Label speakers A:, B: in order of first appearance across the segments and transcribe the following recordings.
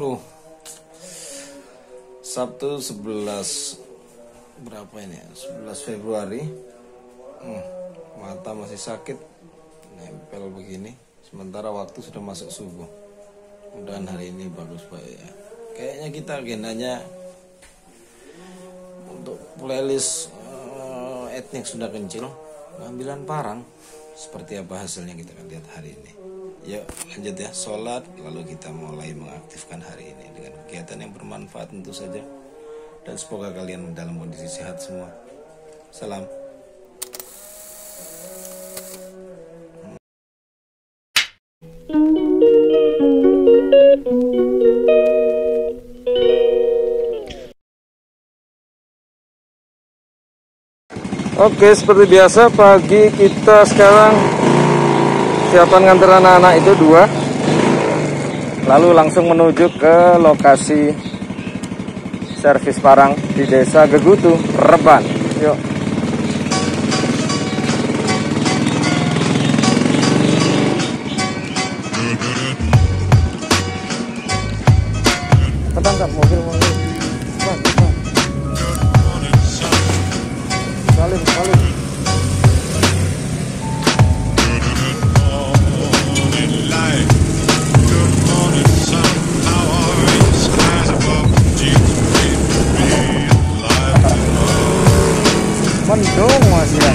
A: Aduh, Sabtu 11 berapa ini ya? 11 Februari. Mata masih sakit, nempel begini. Sementara waktu sudah masuk subuh. Mudahan hari ini bagus Pak ya. Kayaknya kita agendanya untuk playlist etnik Sunda Kencil, pengambilan parang. Seperti apa hasilnya kita akan lihat hari ini. Yuk lanjut ya, sholat lalu kita mulai mengaktifkan hari ini dengan kegiatan yang bermanfaat tentu saja. Dan semoga kalian dalam kondisi sehat semua. Salam.
B: Oke, seperti biasa pagi kita sekarang siapan nganter anak-anak itu 2, lalu langsung menuju ke lokasi servis parang di Desa Gegutu, Reban. Yuk. Ketangkap mobil. Salib. Mendung Mas ya.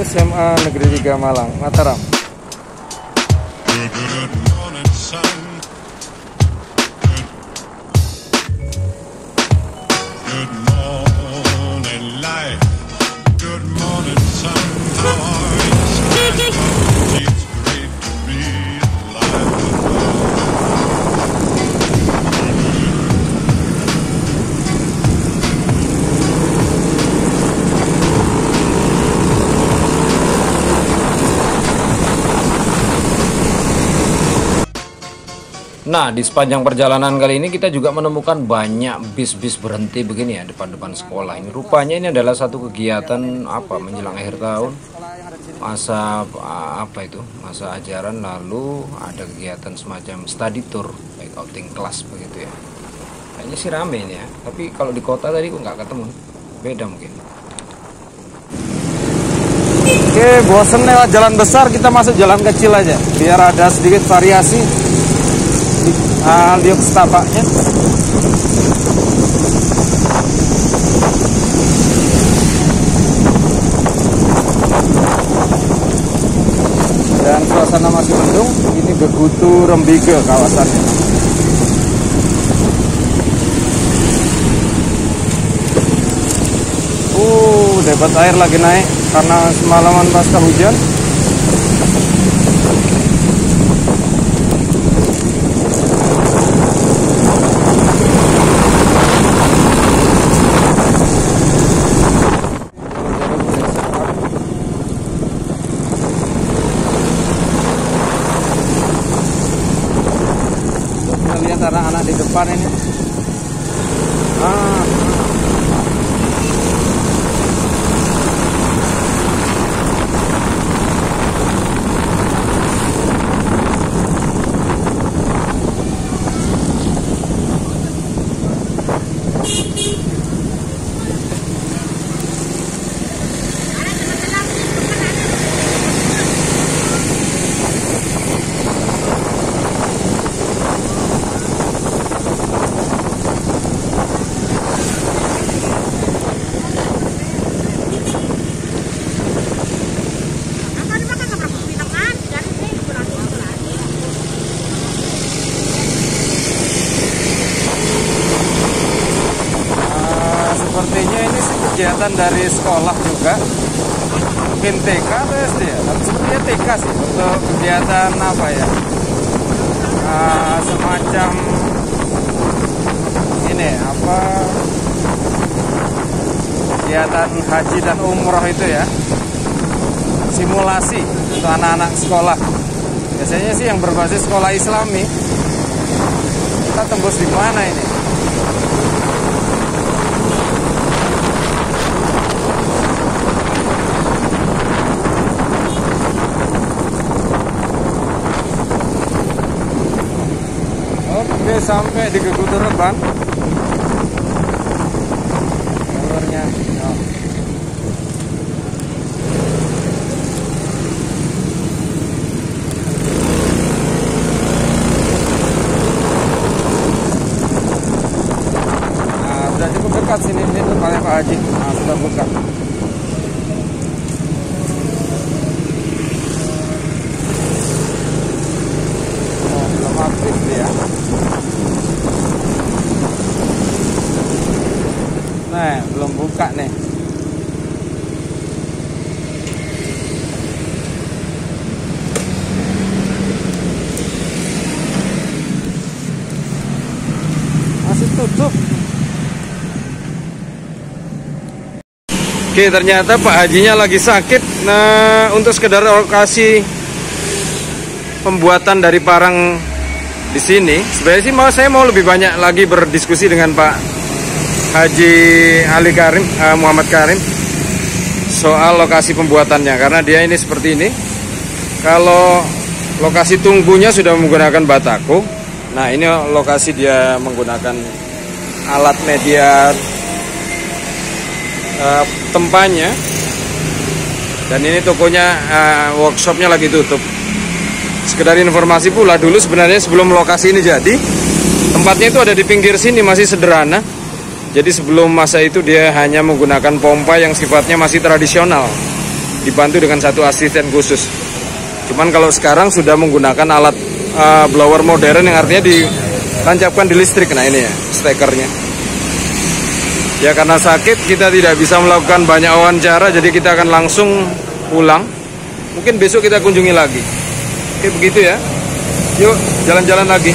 B: SMA Negeri 3 Malang, Mataram.
C: Nah, di sepanjang perjalanan kali ini kita juga menemukan banyak bis-bis berhenti begini ya depan-depan sekolah. Ini rupanya ini adalah satu kegiatan menjelang akhir tahun, masa masa ajaran, lalu ada kegiatan semacam study tour, kayak outing kelas begitu ya. Kayaknya sih rame ini ya. Tapi kalau di kota tadi kok nggak ketemu, beda mungkin.
B: Oke, bosen lewat jalan besar, kita masuk jalan kecil aja biar ada sedikit variasi. Lihat setapaknya. Dan suasana masih mendung. Ini Gegutu Rembige kawasannya. Debit air lagi naik karena semalaman pasca hujan. Lihat anak-anak di depan ini. kegiatan dari sekolah juga, mungkin TK atau SD ya, tapi sebenarnya TK sih, untuk kegiatan apa ya, semacam ini apa, kegiatan haji dan umroh itu ya, simulasi untuk anak-anak sekolah. Biasanya sih yang berbasis sekolah Islami. Kita tembus di mana ini? Oke, sampai di Gegutur Rebang. Jalurnya. Ya. Nah, sudah cukup dekat sini, ini tempatnya Pak Haji. Nah, sudah buka. Oh, belum aktif dia. Nah, belum buka nih. Masih tutup. Oke, ternyata Pak Hajinya lagi sakit. Nah, untuk sekedar lokasi pembuatan dari parang di sini, sebenarnya sih saya mau lebih banyak lagi berdiskusi dengan Pak Haji Ali Karim, Muhammad Karim, soal lokasi pembuatannya, karena dia ini seperti ini. Kalau lokasi tunggunya sudah menggunakan batako, nah ini lokasi dia menggunakan alat media tempanya, dan ini tokonya, workshopnya lagi tutup. Sekedar informasi pula, dulu sebenarnya sebelum lokasi ini jadi, tempatnya itu ada di pinggir sini, masih sederhana. Jadi sebelum masa itu dia hanya menggunakan pompa yang sifatnya masih tradisional, dibantu dengan satu asisten khusus. Cuman kalau sekarang sudah menggunakan alat blower modern yang artinya ditancapkan di listrik. Nah ini ya stekernya. Ya karena sakit kita tidak bisa melakukan banyak wawancara, jadi kita akan langsung pulang. Mungkin besok kita kunjungi lagi. Oke begitu ya. Yuk jalan-jalan lagi.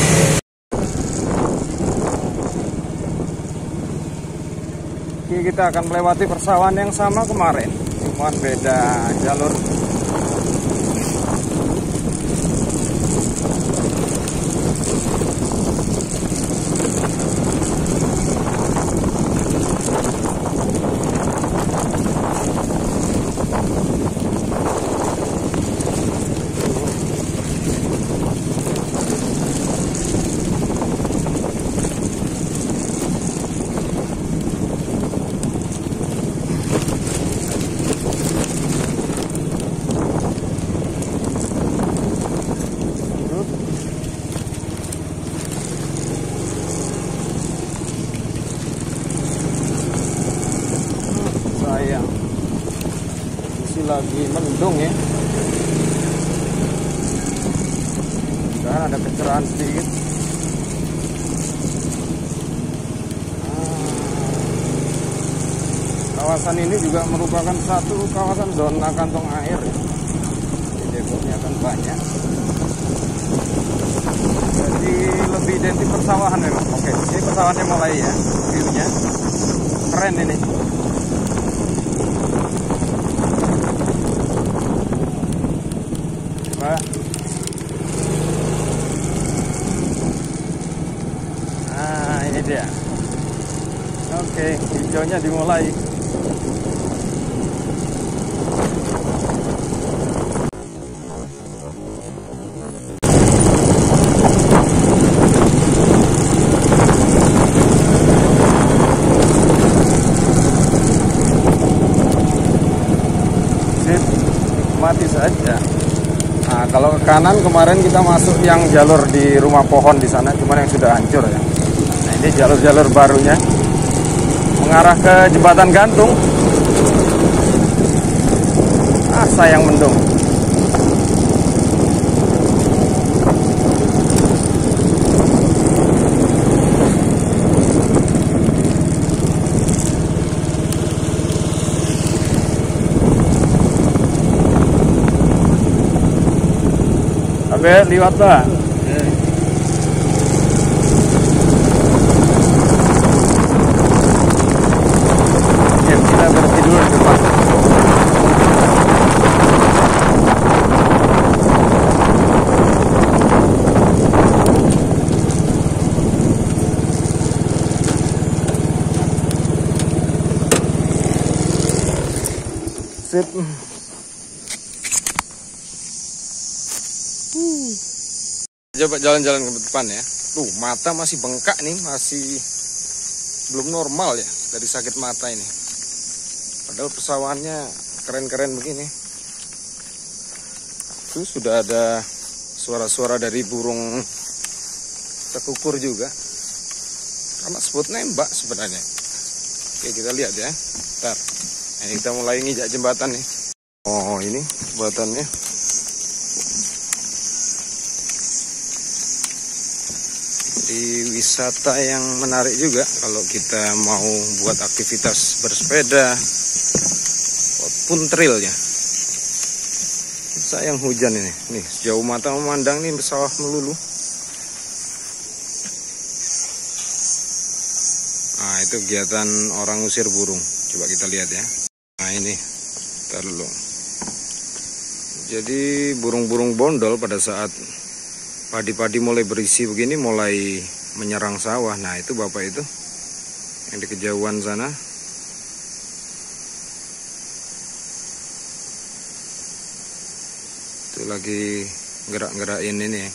B: Kita akan melewati persawahan yang sama kemarin, cuma beda jalur. Sayang, masih lagi mendung ya. Dan ada pencerahan sedikit. Kawasan ini juga merupakan satu kawasan zona kantong air. Depoknya akan banyak. Jadi lebih identik persawahan memang. Oke, ini persawahannya mulai ya, view-nya keren ini. Nah ini dia. Oke, hijaunya dimulai. Nikmati saja. Nah, kalau ke kanan kemarin kita masuk yang jalur di rumah pohon di sana, cuman yang sudah hancur ya. Nah, ini jalur-jalur barunya mengarah ke jembatan gantung. Sayang mendung. Oke, liwat Pak. Ya, kita berhenti dulu di depan. Sip. Coba jalan-jalan ke depan ya. Tuh, mata masih bengkak nih, masih belum normal ya dari sakit mata ini. Padahal pesawahannya keren-keren begini. Tuh sudah ada suara-suara dari burung tekukur juga. Karena spot nembak sebenarnya. Oke, kita lihat ya. Bentar. Ini kita mulai nginjak jembatan nih. Oh, ini jembatannya. Di wisata yang menarik juga kalau kita mau buat aktivitas bersepeda pun trail ya. Sayang hujan ini. Nih, sejauh mata memandang nih sawah melulu. Nah, itu kegiatan orang usir burung. Coba kita lihat ya. Nah, ini. Ntar dulu. Jadi burung-burung bondol pada saat padi-padi mulai berisi begini, mulai menyerang sawah. Nah, itu bapak itu yang di kejauhan sana. Itu lagi gerak-gerakin ini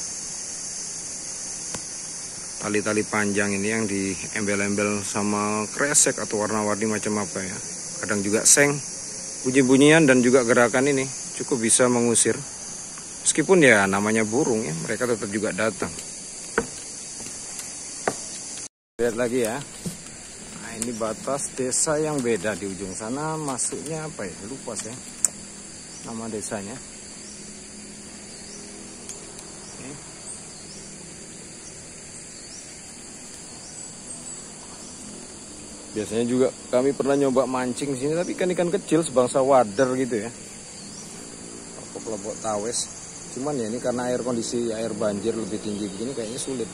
B: tali-tali panjang ini yang diembel-embel sama kresek atau warna-warni macam apa ya. Kadang juga seng, bunyi-bunyian dan juga gerakan ini cukup bisa mengusir. Meskipun ya namanya burung ya, mereka tetap juga datang. Lihat lagi ya. Nah, ini batas desa yang beda di ujung sana. Masuknya apa ya? Lupa saya nama desanya. Ini. Biasanya juga kami pernah nyoba mancing di sini, tapi ikan-ikan kecil sebangsa wader gitu ya. Kelompok tawes. Cuman ya ini karena kondisi air banjir lebih tinggi begini kayaknya sulit.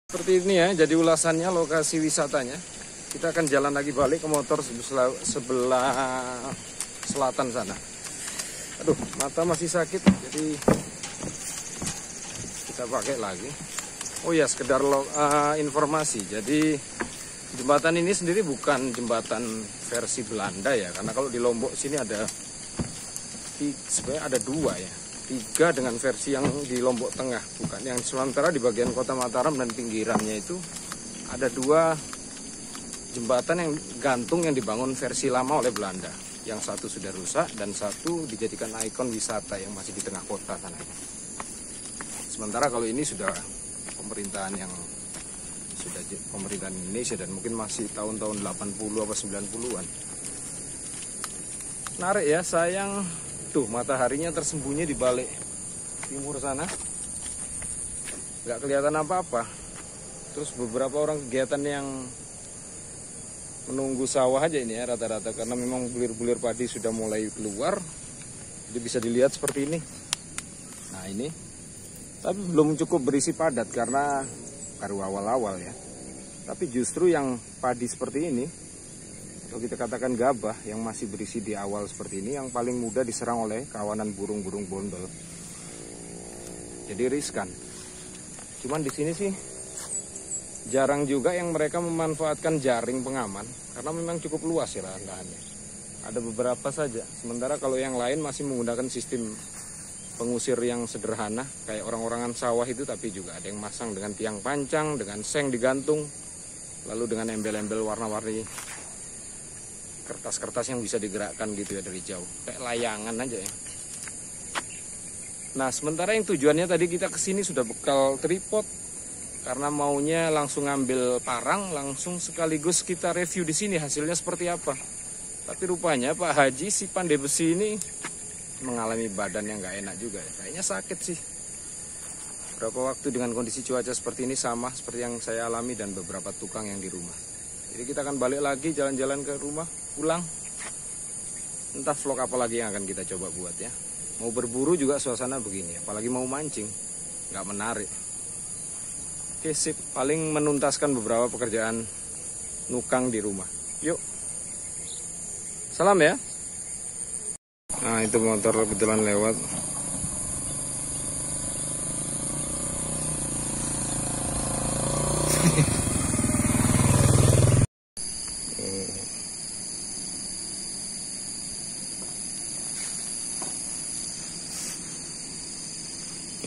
B: Seperti ini ya, jadi ulasannya lokasi wisatanya. Kita akan jalan lagi balik ke motor sebelah selatan sana. Aduh, mata masih sakit, jadi kita pakai lagi. Oh ya, sekedar informasi. Jadi jembatan ini sendiri bukan jembatan versi Belanda ya, karena kalau di Lombok sini sebenarnya ada dua ya, 3 dengan versi yang di Lombok Tengah, bukan yang sementara di bagian kota Mataram dan pinggirannya itu ada 2 jembatan yang gantung yang dibangun versi lama oleh Belanda. Yang satu sudah rusak dan satu dijadikan ikon wisata yang masih di tengah kota sana. Sementara kalau ini sudah pemerintahan Indonesia dan mungkin masih tahun-tahun 80 atau 90-an. Menarik ya, sayang. Tuh, mataharinya tersembunyi di balik timur sana. Gak kelihatan apa-apa. Terus beberapa orang kegiatan yang menunggu sawah aja ini ya rata-rata. Karena memang bulir-bulir padi sudah mulai keluar. Jadi bisa dilihat seperti ini. Nah ini. Tapi belum cukup berisi padat karena baru awal-awal ya. Tapi justru yang padi seperti ini, kalau kita katakan gabah yang masih berisi di awal seperti ini, yang paling mudah diserang oleh kawanan burung-burung bondol. Jadi riskan. Cuman di sini sih jarang juga yang mereka memanfaatkan jaring pengaman, karena memang cukup luas ya lahan-lahannya. Ada beberapa saja. Sementara kalau yang lain masih menggunakan sistem pengusir yang sederhana, kayak orang-orangan sawah itu, tapi juga ada yang masang dengan tiang pancang, dengan seng digantung, lalu dengan embel-embel warna-warni kertas-kertas yang bisa digerakkan gitu ya dari jauh, kayak layangan aja ya. Nah, sementara yang tujuannya tadi kita kesini sudah bekal tripod, karena maunya langsung ngambil parang, langsung sekaligus kita review di sini hasilnya seperti apa. Tapi rupanya Pak Haji si pandai besi ini mengalami badan yang nggak enak juga ya. Kayaknya sakit sih. Berapa waktu dengan kondisi cuaca seperti ini sama seperti yang saya alami dan beberapa tukang yang di rumah. Jadi kita akan balik lagi jalan-jalan ke rumah, pulang. Entah vlog apa lagi yang akan kita coba buat ya. Mau berburu juga suasana begini, apalagi mau mancing, nggak menarik. Oke sip, paling menuntaskan beberapa pekerjaan nukang di rumah. Yuk, salam ya. Nah itu motor kebetulan lewat.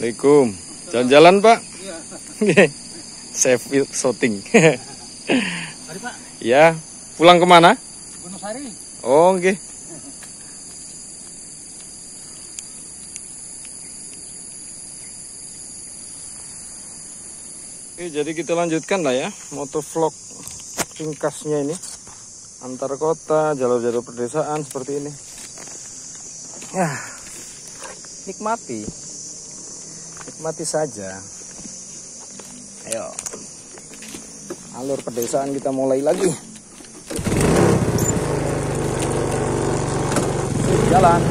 B: Assalamualaikum. Jalan-jalan Pak? Iya. Saya shooting.
D: Mari Pak.
B: Ya, pulang kemana?
D: Gunung Sari.
B: Oh, oke. Oke, jadi kita lanjutkan lah ya motovlog ringkasnya ini. Antar kota, jalur-jalur pedesaan seperti ini. Ya, nikmati saja. Ayo, alur pedesaan kita mulai lagi. Jalan.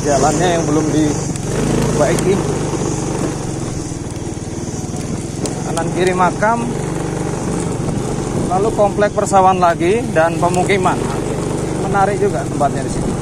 B: Jalannya yang belum diperbaiki, kanan kiri makam, lalu komplek persawahan lagi dan pemukiman. Menarik juga tempatnya di sini.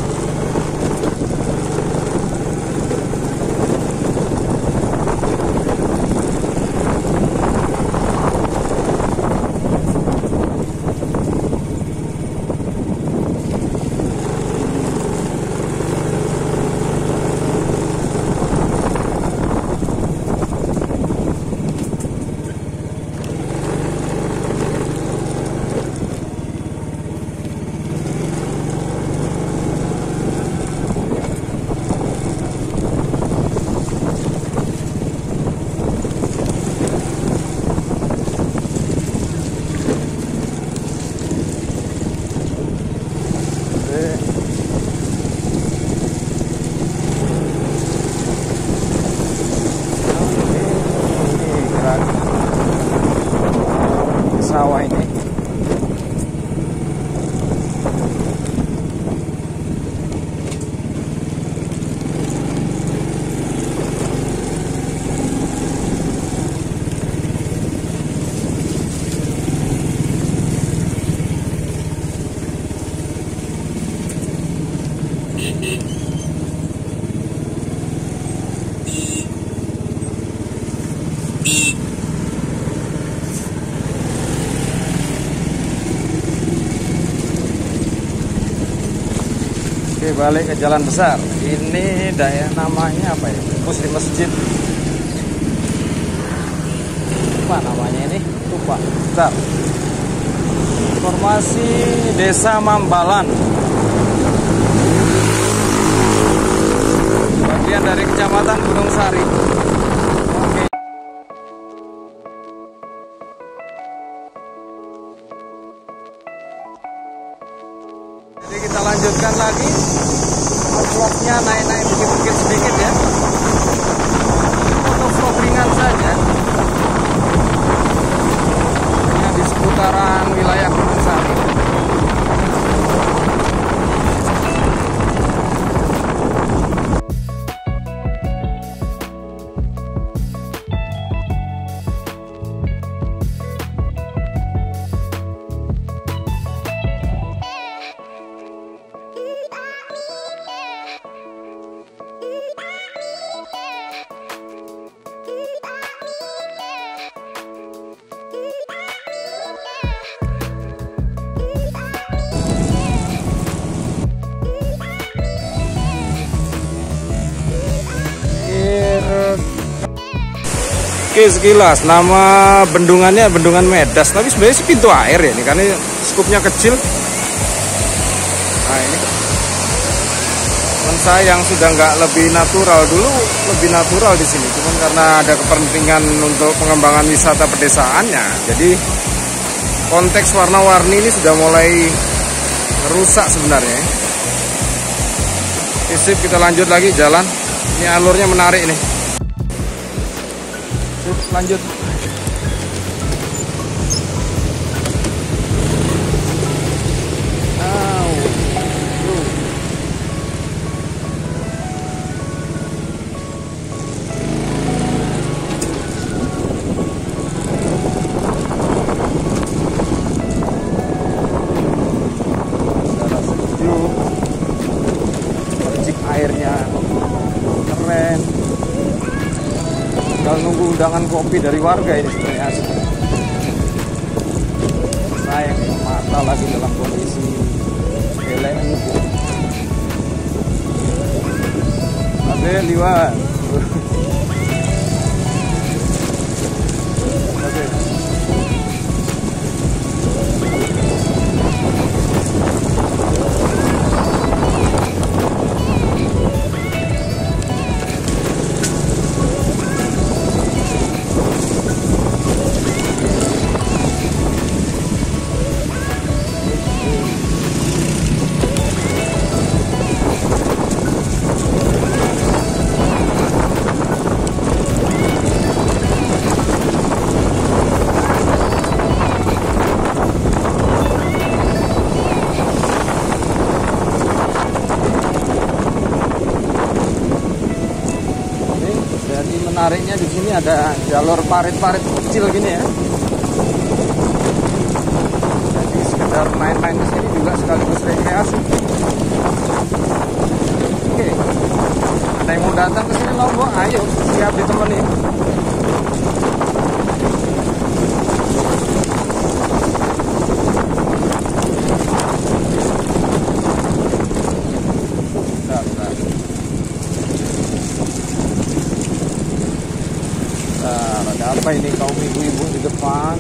B: Sawah ini. Oke, balik ke jalan besar. Ini daerah namanya apa ya? Muslim Masjid. Apa namanya ini? Lupa. Bentar. Informasi Desa Mambalan. Bagian dari Kecamatan Gunung Sari. Oke. Jadi kita lanjutkan lagi. Vlognya naik-naik bukit-bukit sedikit ya. Vlog ringan saja. Hanya di seputaran wilayah Gunung Sari. Oke, sekilas nama bendungannya Bendungan Medas, tapi sebenarnya sih pintu air ya ini karena skupnya kecil. Nah ini teman saya yang sudah nggak lebih natural, dulu lebih natural di sini, cuman karena ada kepentingan untuk pengembangan wisata pedesaannya, jadi konteks warna-warni ini sudah mulai rusak sebenarnya. Sip, kita lanjut lagi jalan. Ini alurnya menarik nih. Sip, lanjut. Airnya keren. Tinggal nunggu undangan kopi dari warga ini sebenarnya asli. Sayang mata lagi dalam kondisi elek. Tapi liwat. Menariknya di sini ada jalur parit-parit kecil gini ya. Jadi sekedar main-main ke sini juga sekaligus rekreasi. Oke. Ada yang mau datang ke sini Lombok, ayo siap ditemani. Ada apa ini kaum ibu-ibu di depan?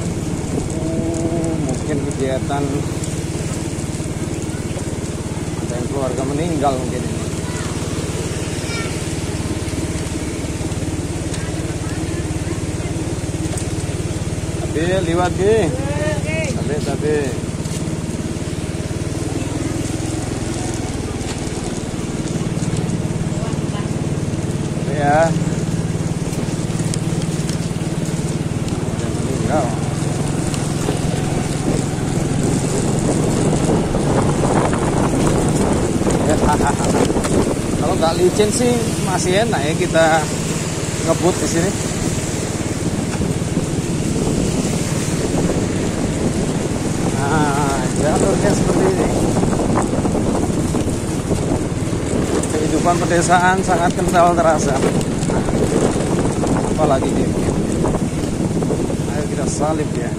B: Mungkin kegiatan ada yang keluarga meninggal mungkin ini. Tapi liwat Bi. Tapi. Ya. Kalau nggak licin sih masih enak ya kita ngebut di sini. Nah, jalurnya seperti ini. Kehidupan pedesaan sangat kental terasa. Apalagi ini. Ayo kita salib ya.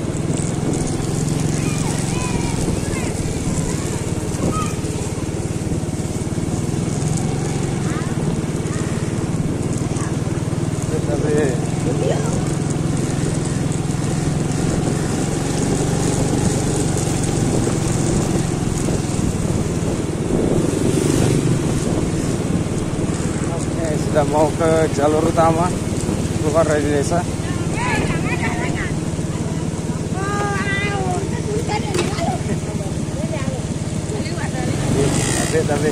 B: Sudah mau ke jalur utama keluar dari desa. Tapi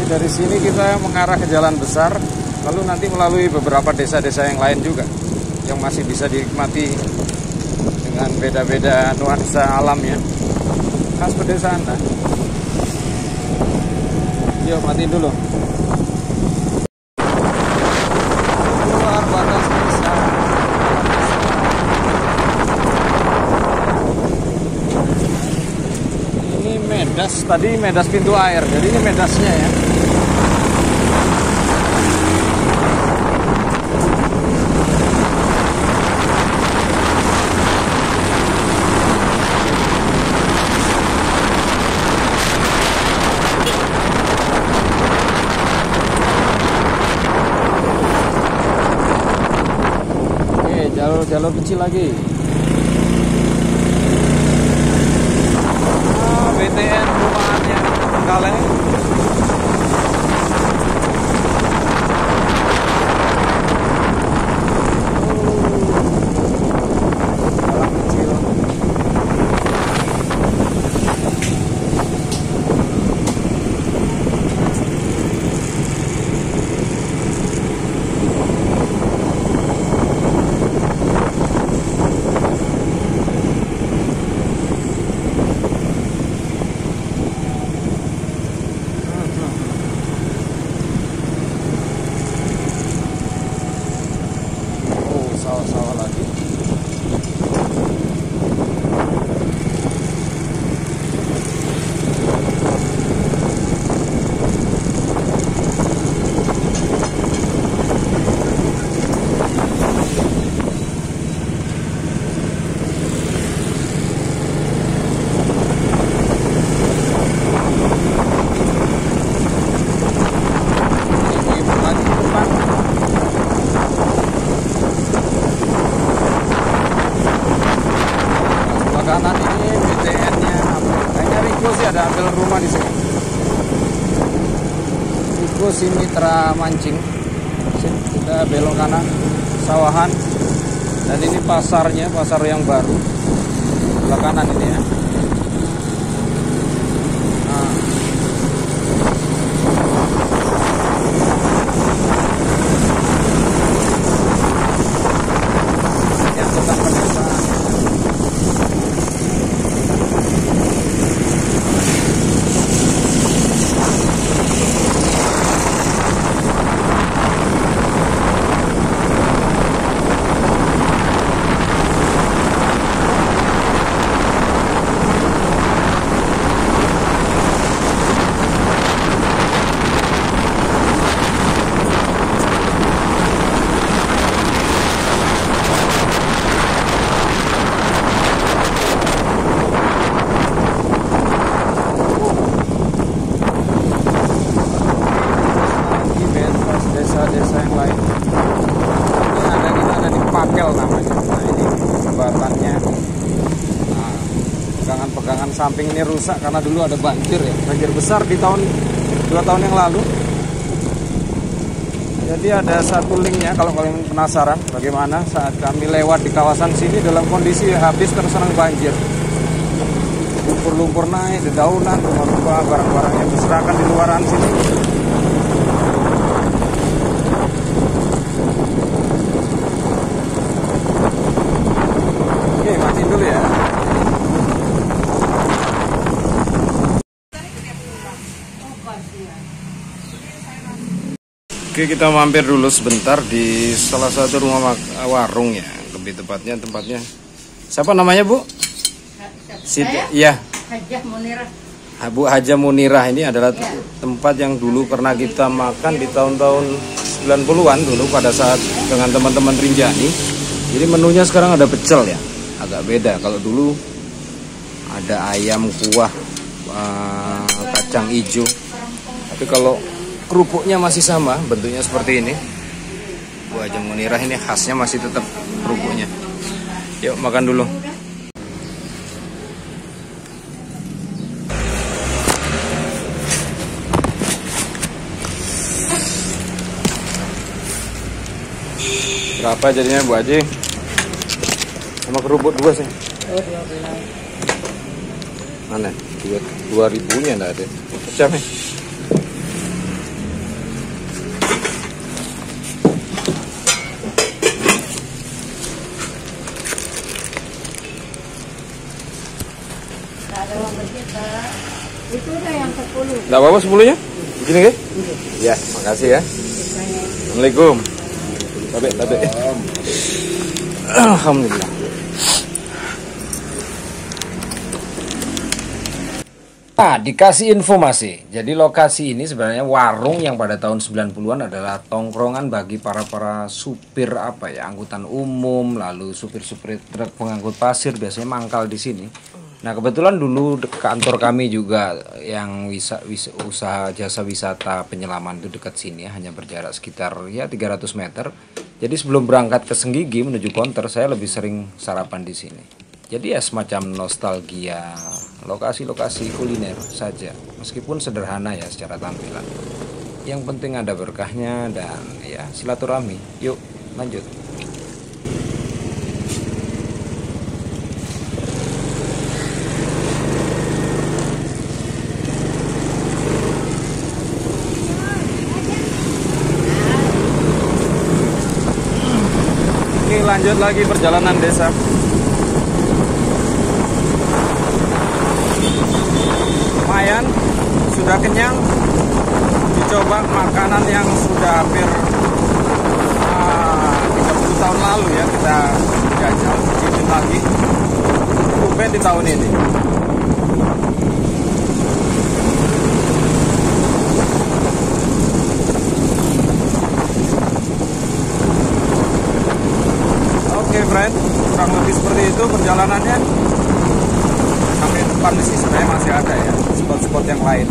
B: dari sini kita mengarah ke jalan besar, lalu nanti melalui beberapa desa-desa yang lain juga yang masih bisa dinikmati dengan beda-beda nuansa alamnya khas pedesaan. Nah, yuk matiin dulu. Keluar batas desa. Ini Medas, tadi Medas pintu air, jadi ini Medasnya ya. jalur kecil lagi. BTN perumahannya Trenggalek. Jalan kecil. Sawah-sawah lagi. Kanan ini BTN-nya kayaknya Riko sih, ada ambil rumah di sini. Riko si Mitra Mancing. Sip, kita belok kanan, sawahan. Dan ini pasarnya, pasar yang baru. Sebelah kanan ini ya. Nah. Yang sedang pedesaan. Desa-desa yang lain. Ini ada di Pakel namanya. Nah, ini jembatannya. Nah, pegangan-pegangan samping ini rusak karena dulu ada banjir ya, banjir besar di 2 tahun yang lalu. Jadi ada satu linknya kalau kalian penasaran bagaimana saat kami lewat di kawasan sini dalam kondisi habis terserang banjir. Lumpur-lumpur naik, dedaunan, rumah-rumah, barang-barang yang berserakan di luaran sini. Oke, matiin dulu ya. Oke, kita mampir dulu sebentar di salah satu rumah warung ya. Lebih tempatnya. Siapa namanya, Bu? Iya.
E: Hajah Munirah.
B: Bu Haja Munirah ini adalah tempat yang dulu pernah kita makan di tahun-tahun 90-an dulu pada saat dengan teman-teman Rinjani. Jadi menunya sekarang ada pecel ya. Agak beda. Kalau dulu ada ayam kuah, kacang hijau. Tapi kalau kerupuknya masih sama, bentuknya seperti ini. Bu Haja Munirah ini khasnya masih tetap kerupuknya. Yuk makan dulu. Berapa jadinya Bu Haji? Sama kerupuk 2 sih.
E: Oh, 12.
B: Mana? 2.000-nya enggak ada. Siapa nih?
E: Ada uang kita. Itu udah yang 10.
B: Enggak apa-apa 10-nya? Begini kan? Ya, makasih ya. Assalamualaikum. Tabe. Alhamdulillah.
C: Nah, dikasih informasi. Jadi lokasi ini sebenarnya warung yang pada tahun 90-an adalah tongkrongan bagi para supir angkutan umum, lalu supir-supir truk pengangkut pasir biasanya mangkal di sini. Nah kebetulan dulu kantor kami juga yang usaha jasa wisata penyelaman itu dekat sini ya, hanya berjarak sekitar ya 300 meter. Jadi sebelum berangkat ke Senggigi menuju Konter saya lebih sering sarapan di sini. Jadi ya semacam nostalgia lokasi-lokasi kuliner saja, meskipun sederhana ya secara tampilan. Yang penting ada berkahnya dan ya silaturahmi. Yuk lanjut.
B: Ini lanjut lagi perjalanan desa. Lumayan, sudah kenyang. Dicoba makanan yang sudah hampir 30 tahun lalu ya kita jajal, cicip lagi. Tumben di tahun ini. Oke friend, kurang lebih seperti itu perjalanannya. Sampai depan di sini sebenarnya masih ada ya spot-spot yang lain.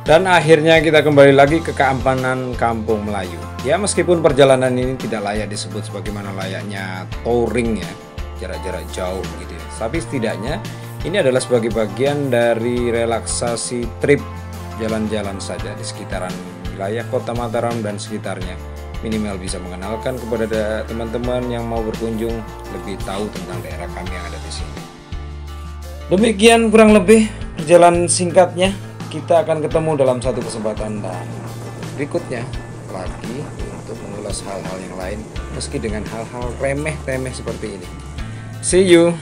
B: Dan akhirnya kita kembali lagi ke keamanan Kampung Melayu. Ya meskipun perjalanan ini tidak layak disebut sebagaimana layaknya touring ya, jarak-jarak jauh gitu ya. Tapi setidaknya ini adalah sebagai bagian dari relaksasi trip jalan-jalan saja di sekitaran wilayah Kota Mataram dan sekitarnya. Minimal bisa mengenalkan kepada teman-teman yang mau berkunjung lebih tahu tentang daerah kami yang ada di sini. Demikian kurang lebih perjalanan singkatnya. Kita akan ketemu dalam satu kesempatan dan berikutnya lagi untuk mengulas hal-hal yang lain meski dengan hal-hal remeh-temeh seperti ini. See you.